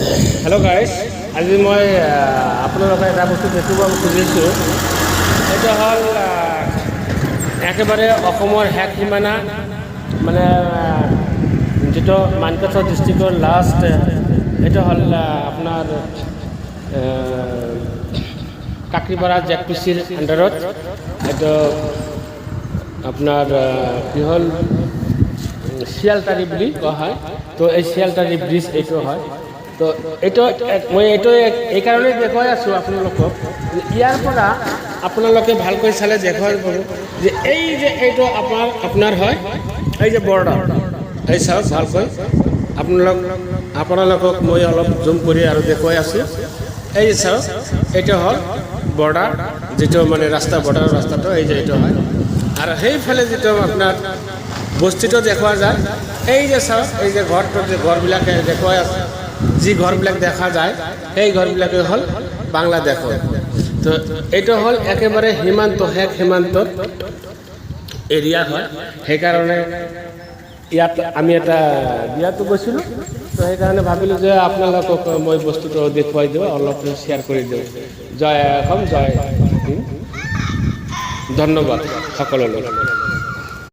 Hello' guys, আজি মই আপোনালোকে এটা বস্তু দেখিব খুজিছোঁ। এইটো হ'ল একেবাৰে অসমৰ শেষ সীমানা, মানে যিটো মানকাছাৰ ডিষ্ট্ৰিক্টৰ লাষ্ট, এইটো হ'ল আপোনাৰ কাকৰিপাৰা জেডপিচিৰ আণ্ডাৰত। এইটো আপোনাৰ কি হ'ল শিয়ালতাৰী বুলি কোৱা হয়। তো এই শিয়ালতাৰী ব্ৰিজ এইটো হয়। তো এইটো মই এই কাৰণেই দেখুৱাই আছোঁ আপোনালোকক। ইয়াৰ পৰা আপোনালোকে ভালকৈ চালে দেখুৱাই পাব যে এইটো আপোনাৰ হয়, এই যে বৰ্ডাৰ, এই চাওক ভালকৈ। আপোনালোকক মই অলপ জুম কৰি আৰু দেখুৱাই আছোঁ। এই যে চাওক, এইটো হ'ল বৰ্ডাৰ, যিটো মানে বৰ্ডাৰৰ ৰাস্তাটো এই যে এইটো হয়। আৰু সেইফালে যিটো আপোনাৰ বস্তিটো দেখুওৱা যায়, এই যে চাওক, এই যে ঘৰবিলাকে দেখুৱাই আছে, যি ঘৰবিলাক দেখা যায় সেই ঘৰবিলাকে হ'ল বাংলাদেশৰ। তো এইটো হ'ল একেবাৰে শেষ সীমান্তৰ এৰিয়া হয়। সেইকাৰণে ইয়াত আমি এটা বিয়াতো গৈছিলোঁ। তো সেইকাৰণে ভাবিলোঁ যে আপোনালোকক মই বস্তুটো দেখুৱাই দিওঁ, অলপ শ্বেয়াৰ কৰি দিওঁ। জয় অসম, জয় হিন্দ। ধন্যবাদ সকলোলৈ।